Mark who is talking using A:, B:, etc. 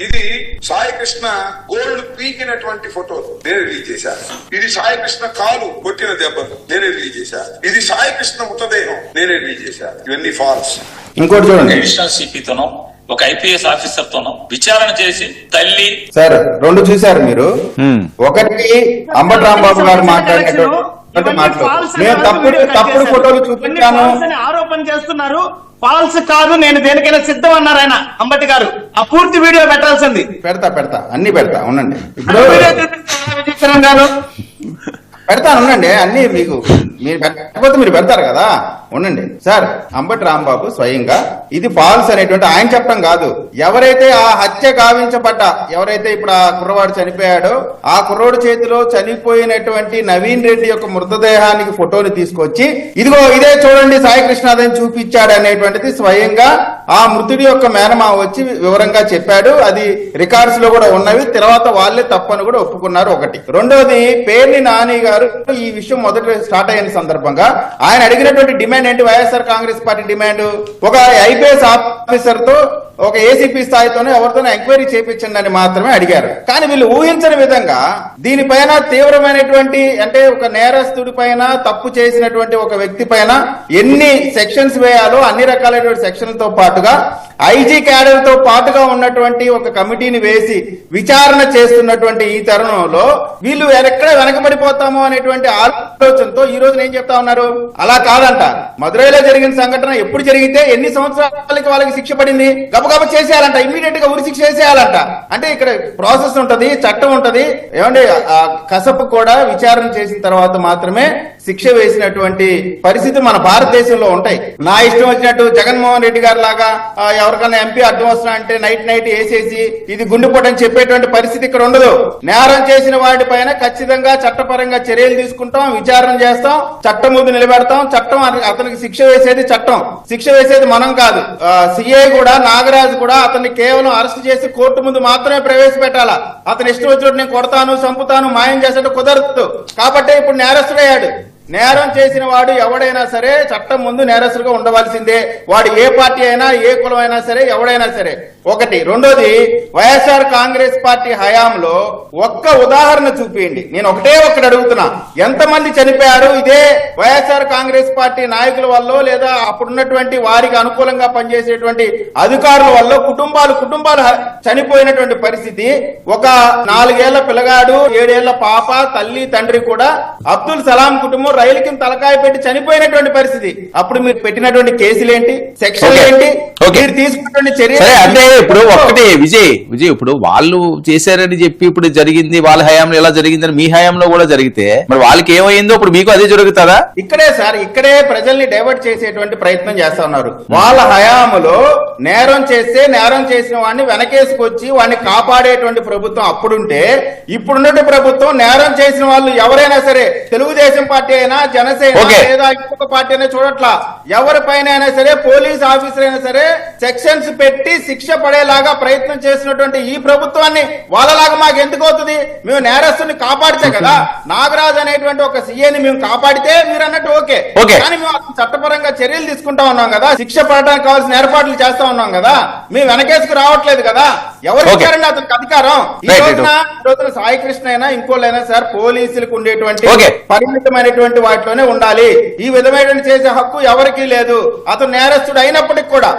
A: ఇది సాయి కృష్ణ గోల్డ్ పీకినటువంటి ఫోటోలు నేను రిలీజ్ చేశాను. ఇది సాయి కృష్ణ కాలు కొట్టిన దెబ్బలు నేనే రిలీజ్ చేశాను. ఇది సాయి కృష్ణ మృతదేహం నేనే రిలీజ్ చేశాను. ఇవన్నీ ఫాల్స్.
B: ఇంకోటి చూడండి,
C: అడిషనల్ సిపితోనో ఒక ఐపీఎస్ ఆఫీసర్ తోనో విచారణ చేసి తల్లి
B: సార్ రెండు చూశారు మీరు. ఒకటి అంబటి రాంబాబు గారు మాట్లాడినటువంటి మాటలు నేను తప్పుడు ఫోటోలు చూపించాను
D: ఆరోపణ చేస్తున్నారు. ఫాల్స్ కాదు, నేను దేనికైనా సిద్ధం అన్నారు ఆయన అంబటి గారు. ఆ పూర్తి వీడియో పెట్టాల్సింది.
B: పెడతా అన్ని పెడతా ఉండండి. ఇప్పుడు
D: విజయచరణ్ గారు
B: పెడతాను ఉండండి, అన్ని మీకు మీరు పెట్టకపోతే మీరు పెడతారు కదా, ఉండండి. సార్ అంబటి రాంబాబు స్వయంగా ఇది ఫాల్స్ అనేటువంటి ఆయన చెప్పడం కాదు, ఎవరైతే ఆ హత్య ఎవరైతే ఇప్పుడు ఆ కుర్రవాడు చనిపోయాడో ఆ కుర్రోడు చేతిలో చనిపోయినటువంటి నవీన్ రెడ్డి యొక్క మృతదేహానికి ఫోటోని తీసుకొచ్చి ఇదిగో ఇదే చూడండి సాయి కృష్ణాదని చూపించాడు అనేటువంటిది స్వయంగా ఆ మృతుడి యొక్క మేనమా వచ్చి వివరంగా చెప్పాడు. అది రికార్డ్స్ లో కూడా ఉన్నవి. తర్వాత వాళ్ళే తప్పని కూడా ఒప్పుకున్నారు. ఒకటి. రెండోది, పేర్ని నాని గారు ఈ విషయం మొదటి స్టార్ట్ అయిన సందర్భంగా ఆయన అడిగినటువంటి డిమాండ్ ఏంటి? వైఎస్ఆర్ కాంగ్రెస్ పార్టీ డిమాండ్ ఒక ఐపీఎస్ ఆఫీసర్ తో ఒక ఏసీపీ స్థాయితోనే ఎవరితోనే ఎంక్వైరీ చేయించండి అని మాత్రమే అడిగారు. కానీ వీళ్ళు ఊహించని విధంగా దీనిపైన తీవ్రమైనటువంటి అంటే ఒక నేరస్తుడి పైన తప్పు చేసినటువంటి ఒక వ్యక్తి పైన ఎన్ని సెక్షన్స్ వేయాలో అన్ని రకాలైనటువంటి సెక్షన్లతో పాటుగా ఐజీ క్యాడర్ తో పాటుగా ఉన్నటువంటి ఒక కమిటీని వేసి విచారణ చేస్తున్నటువంటి ఈ తరుణంలో వీళ్ళు ఎక్కడ వెనకబడిపోతామో అనేటువంటి ఆలోచనతో ఈ రోజు ఏం చెప్తా ఉన్నారు? అలా కాదంట, మదురైలో జరిగిన సంఘటన ఎప్పుడు జరిగితే ఎన్ని సంవత్సరాలకి వాళ్ళకి శిక్ష పడింది, గబగబ చేసేయాలంట, ఇమ్మీడియట్ గా ఉరి శిక్ష చేసేయాలంట. అంటే ఇక్కడ ప్రాసెస్ ఉంటది, చట్టం ఉంటది. ఏమంటే కసపు కూడా విచారణ చేసిన తర్వాత మాత్రమే శిక్ష వేసినటువంటి పరిస్థితి మన భారతదేశంలో ఉంటాయి. నా ఇష్టం వచ్చినట్టు జగన్మోహన్ రెడ్డి గారి లాగా ఎవరికైనా ఎంపీ అడ్డం వస్తున్నా అంటే నైట్ వేసేసి ఇది గుండెపోటని చెప్పేటువంటి పరిస్థితి ఇక్కడ ఉండదు. నేరం చేసిన వాటి పైన ఖచ్చితంగా చట్టపరంగా చర్యలు తీసుకుంటాం, విచారణ చేస్తాం, చట్టం ముందు నిలబెడతాం. చట్టం అతనికి శిక్ష వేసేది చట్టం, శిక్ష వేసేది మనం కాదు. సిఐ కూడా నాగరాజు కూడా అతన్ని కేవలం అరెస్ట్ చేసి కోర్టు ముందు మాత్రమే ప్రవేశపెట్టాలా. అతని ఇష్టం వచ్చినట్టు నేను కొడతాను, చంపుతాను, మాయం చేసేట్టు కుదరదు. కాబట్టి ఇప్పుడు నేరస్తుడయ్యాడు. నేరం చేసిన వాడు ఎవడైనా సరే చట్టం ముందు నేరస్తులుగా ఉండవలసిందే. వాడు ఏ పార్టీ అయినా, ఏ కులం అయినా సరే, ఎవడైనా సరే. ఒకటి. రెండోది, వైఎస్ఆర్ కాంగ్రెస్ పార్టీ హయాంలో ఒక్క ఉదాహరణ చూపించండి. నేను ఒకటి అడుగుతున్నా, ఎంతమంది చనిపోయారు ఇదే వైఎస్ఆర్ కాంగ్రెస్ పార్టీ నాయకుల వల్ల లేదా అప్పుడున్నటువంటి వారికి అనుకూలంగా పనిచేసేటువంటి అధికారుల వల్ల కుటుంబాలు చనిపోయినటువంటి పరిస్థితి. ఒక 4 ఏళ్ల పిల్లగాడు, 7 ఏళ్ల పాప, తల్లి తండ్రి కూడా అబ్దుల్ సలాం కుటుంబం రైలు కింద తలకాయ పెట్టి చనిపోయినటువంటి పరిస్థితి. అప్పుడు మీరు పెట్టినటువంటి కేసులేంటి, సెక్షన్లు ఏంటి, మీరు తీసుకున్నటువంటి చర్య
E: అంటే ఇప్పుడు ఒక్కటే విజయ్ ఇప్పుడు వాళ్ళు చేశారని చెప్పి ఇప్పుడు జరిగింది వాళ్ళ హయాంలో ఎలా జరిగిందని మీ హయాంలో కూడా జరిగితే మరి వాళ్ళకి ఏమైందో ఇప్పుడు మీకు అదే జరుగుతుందా?
B: ఇక్కడే ప్రజల్ని డైవర్ట్ చేసేటువంటి ప్రయత్నం చేస్తా ఉన్నారు. వాళ్ళ హయాంలో నేరం చేసిన వాడిని వెనకేసుకొచ్చి వాడిని కాపాడేటువంటి ప్రభుత్వం అప్పుడుంటే, ఇప్పుడున్నటువంటి ప్రభుత్వం నేరం చేసిన వాళ్ళు ఎవరైనా సరే, తెలుగుదేశం పార్టీ అయినా, జనసేన లేదా ఇంకొక పార్టీ అయినా చూడట్లా, ఎవరిపైన అయినా సరే, పోలీస్ ఆఫీసర్ అయినా సరే సెక్షన్స్ పెట్టి శిక్ష పడేలాగా ప్రయత్నం చేసినటువంటి ఈ ప్రభుత్వాన్ని వాళ్ళలాగా మాకు ఎందుకు అవుతుంది? మేము నేరస్తుని కాపాడితే కదా, నాగరాజు అనేటువంటి ఒక సీఏని మేము కాపాడితే మీరు అన్నట్టు ఓకే, కానీ మేము చట్టపరంగా చర్యలు తీసుకుంటా ఉన్నాం కదా, శిక్ష పడడానికి కావాల్సిన ఏర్పాట్లు చేస్తా ఉన్నాం కదా, మేము వెనకేసుకు రావట్లేదు కదా. ఎవరు ఇచ్చారండి అతనికి అధికారం? ఈ రోజున సాయి కృష్ణ అయినా ఇంకోళ్ళైనా సార్ పోలీసులకు ఉండేటువంటి పరిమితమైనటువంటి వాటిలోనే ఉండాలి. ఈ విధమైనటువంటి చేసే హక్కు ఎవరికీ లేదు. అతను నేరస్తుడు అయినప్పటికీ కూడా